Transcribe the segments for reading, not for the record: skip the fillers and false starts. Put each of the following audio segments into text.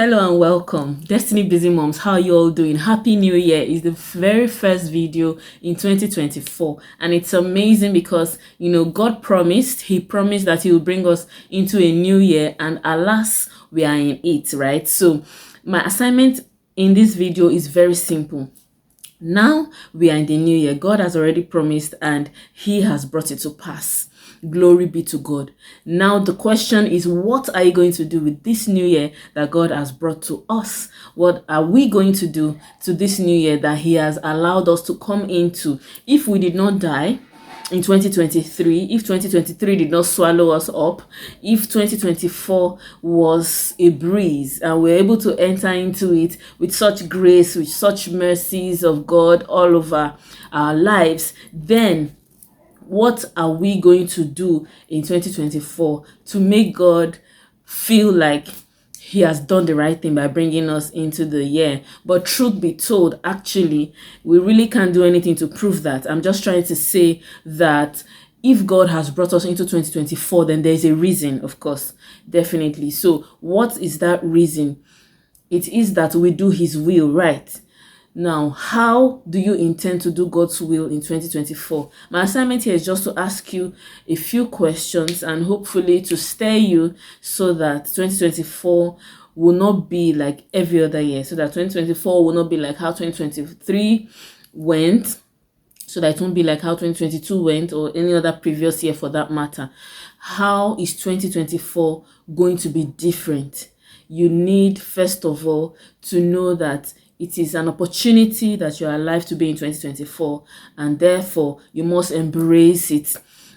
Hello and welcome, Destiny Busy Moms. How are you all doing? Happy New Year! Is the very first video in 2024, and it's amazing because God promised. He promised that He will bring us into a new year, and alas, we are in it, right? So, my assignment in this video is very simple. Now we are in the new year. God has already promised, and He has brought it to pass. Glory be to God. Now the question is, what are you going to do with this new year that God has brought to us? What are we going to do to this new year that He has allowed us to come into? If we did not die in 2023, if 2023 did not swallow us up, if 2024 was a breeze and we're able to enter into it with such grace, with such mercies of God all over our lives, then what are we going to do in 2024 to make God feel like He has done the right thing by bringing us into the year? But truth be told, actually, we really can't do anything to prove that. I'm just trying to say that if God has brought us into 2024, then there's a reason, of course, definitely. So what is that reason? It is that we do His will, right? Now, how do you intend to do God's will in 2024? My assignment here is just to ask you a few questions and hopefully to stir you so that 2024 will not be like every other year, so that 2024 will not be like how 2023 went, so that it won't be like how 2022 went or any other previous year for that matter. How is 2024 going to be different? You need, first of all, to know that it is an opportunity that you are alive to be in 2024, and therefore you must embrace it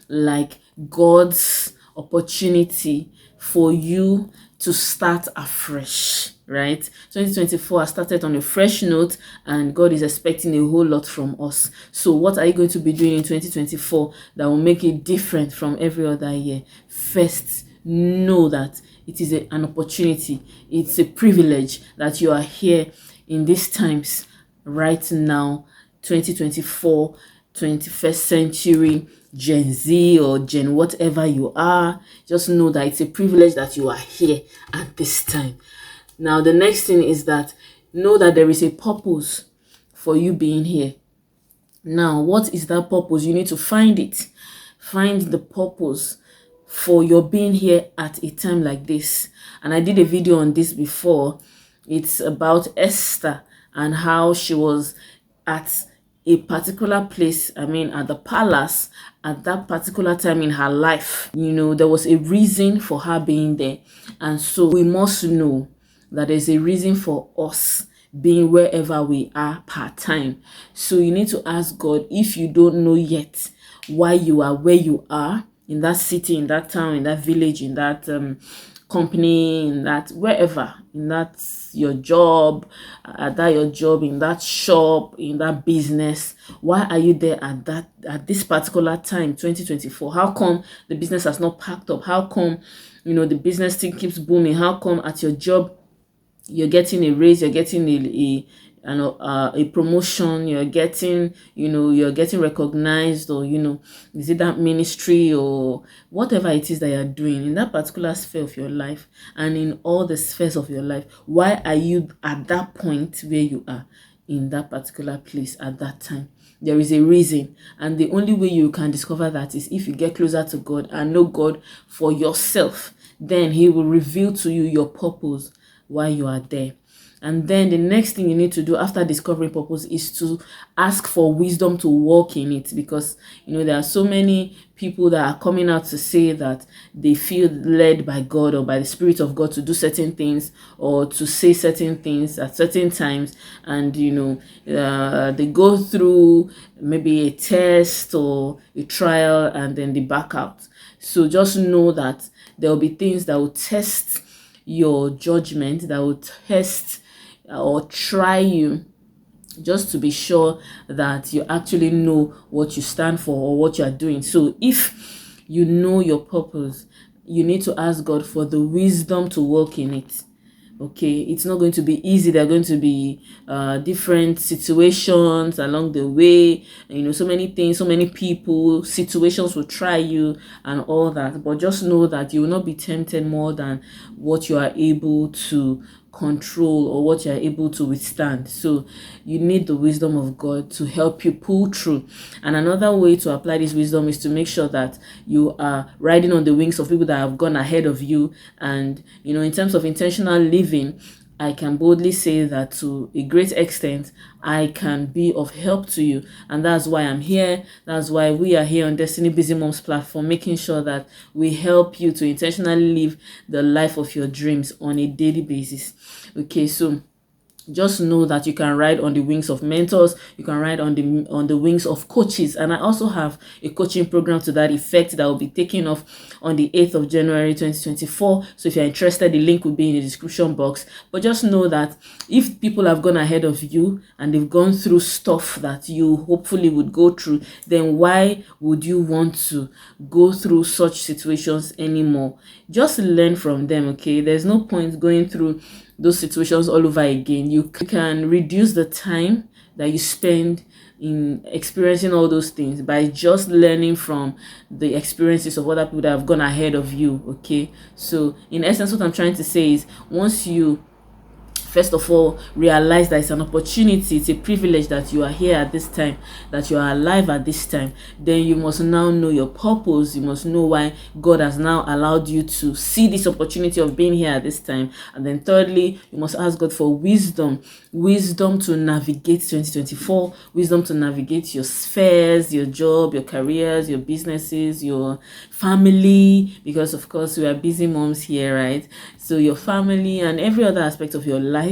like God's opportunity for you to start afresh, right? 2024 has started on a fresh note, and God is expecting a whole lot from us. So what are you going to be doing in 2024 that will make it different from every other year? First, know that it is an opportunity. It's a privilege that you are here in these times right now, 2024, 21st century, Gen Z or Gen whatever you are. Just know that it's a privilege that you are here at this time. Now, the next thing is that know that there is a purpose for you being here. Now, what is that purpose? You need to find it. Find the purpose for your being here at a time like this. And I did a video on this before. It's about Esther and how she was at a particular place, at the palace at that particular time in her life. There was a reason for her being there. And so we must know that there's a reason for us being wherever we are part time. So you need to ask God, if you don't know yet why you are where you are, in that city, in that town, in that village, in that company, in that wherever, in that your job, in that shop, in that business, why are you there at this particular time, 2024? How come the business has not packed up? How come the business thing keeps booming? How come at your job you're getting a raise, you're getting a promotion, you're getting recognized, or is it that ministry or whatever it is that you're doing in that particular sphere of your life and in all the spheres of your life? Why are you at that point where you are in that particular place at that time? There is a reason, and the only way you can discover that is if you get closer to God and know God for yourself. Then He will reveal to you your purpose while you are there. And then the next thing you need to do after discovering purpose is to ask for wisdom to walk in it, because there are so many people that are coming out to say that they feel led by God or by the Spirit of God to do certain things or to say certain things at certain times, and they go through maybe a test or a trial and then they back out. So just know that there will be things that will test your judgment, that will test or try you, just to be sure that you actually know what you stand for or what you are doing. So if you know your purpose, you need to ask God for the wisdom to walk in it. Okay, it's not going to be easy. There are going to be different situations along the way. So many things, so many people, situations will try you and all that. But just know that you will not be tempted more than what you are able to control or what you're able to withstand. So you need the wisdom of God to help you pull through. And another way to apply this wisdom is to make sure that you are riding on the wings of people that have gone ahead of you. And in terms of intentional living, I can boldly say that to a great extent, I can be of help to you. And that's why I'm here. That's why we are here on Destiny Busy Moms platform, making sure that we help you to intentionally live the life of your dreams on a daily basis. Okay, so just know that you can ride on the wings of mentors, you can ride on the wings of coaches. And I also have a coaching program to that effect that will be taking off on the 8th of January 2024. So if you're interested, the link will be in the description box. But just know that if people have gone ahead of you and they've gone through stuff that you hopefully would go through, then why would you want to go through such situations anymore? Just learn from them. Okay, there's no point going through those situations all over again. You can reduce the time that you spend in experiencing all those things by just learning from the experiences of other people that have gone ahead of you. Okay, so in essence, what I'm trying to say is, once you first of all realize that it's an opportunity, it's a privilege that you are here at this time, that you are alive at this time, then you must now know your purpose. You must know why God has now allowed you to see this opportunity of being here at this time. And then thirdly, you must ask God for wisdom to navigate 2024, wisdom to navigate your spheres, your job, your careers, your businesses, your family, because of course we are busy moms here, right? So your family and every other aspect of your life,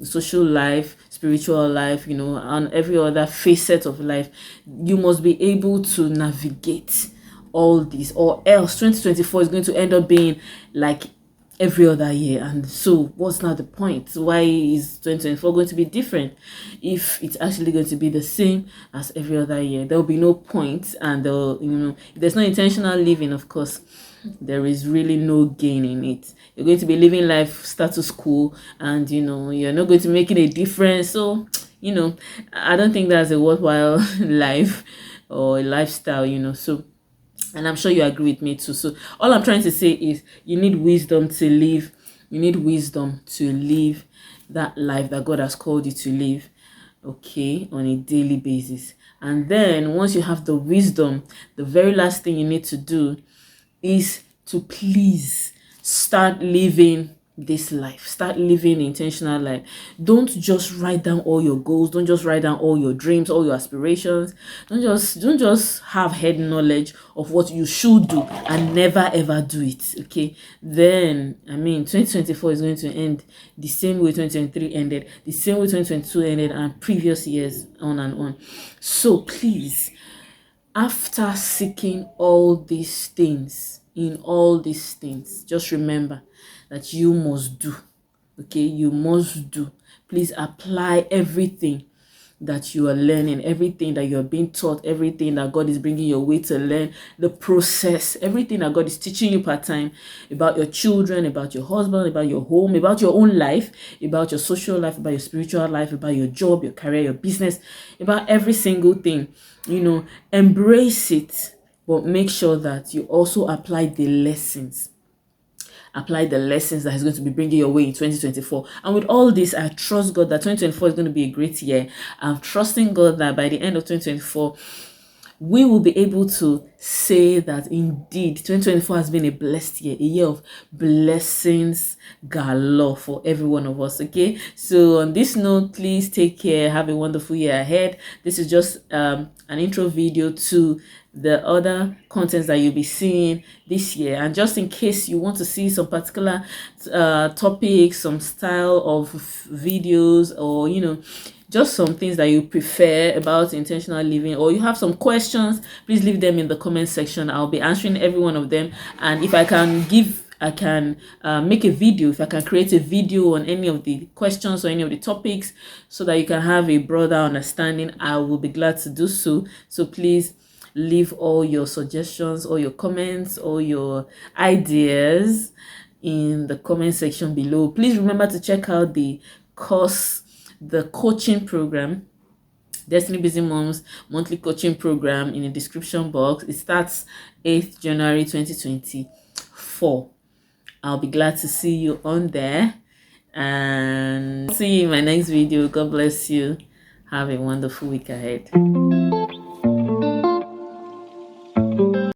social life, spiritual life, and every other facet of life, you must be able to navigate all this, or else 2024 is going to end up being like every other year. And so what's now the point? Why is 2024 going to be different if it's actually going to be the same as every other year? There will be no point. And if there's no intentional living, of course, there is really no gain in it. You're going to be living life status quo, and you're not going to make a difference. So I don't think that's a worthwhile life or a lifestyle. So, and I'm sure you agree with me too. So all I'm trying to say is, you need wisdom to live. You need wisdom to live that life that God has called you to live, okay, on a daily basis. And then once you have the wisdom, the very last thing you need to do is to please start living this life. Start living intentional life. Don't just write down all your goals. Don't just write down all your dreams, all your aspirations. Don't just have head knowledge of what you should do and never ever do it. Okay, then 2024 is going to end the same way 2023 ended, the same way 2022 ended, and previous years, on and on. So please, after seeking all these things, just remember that you must do. Okay, you must do. Please apply everything that you are learning, everything that you're being taught, everything that God is bringing your way to learn, the process, everything that God is teaching you part-time about your children, about your husband, about your home, about your own life, about your social life, about your spiritual life, about your job, your career, your business, about every single thing. Embrace it, but make sure that you also apply the lessons that he's going to be bringing your way in 2024. And with all this, I trust God that 2024 is going to be a great year. I'm trusting God that by the end of 2024, we will be able to say that indeed 2024 has been a blessed year, a year of blessings galore for every one of us. Okay, so on this note, please take care, have a wonderful year ahead. This is just an intro video to the other contents that you'll be seeing this year. And just in case you want to see some particular topics, some style of videos, or just some things that you prefer about intentional living, or you have some questions, please leave them in the comment section. I'll be answering every one of them. And if I can make a video, if I can create a video on any of the questions or any of the topics so that you can have a broader understanding, I will be glad to do so. So please leave all your suggestions, all your comments, all your ideas in the comment section below. Please remember to check out the coaching program, Destiny Busy Moms monthly coaching program, in the description box. It starts 8th January 2024. I'll be glad to see you on there. and see you in my next video. God bless you. Have a wonderful week ahead.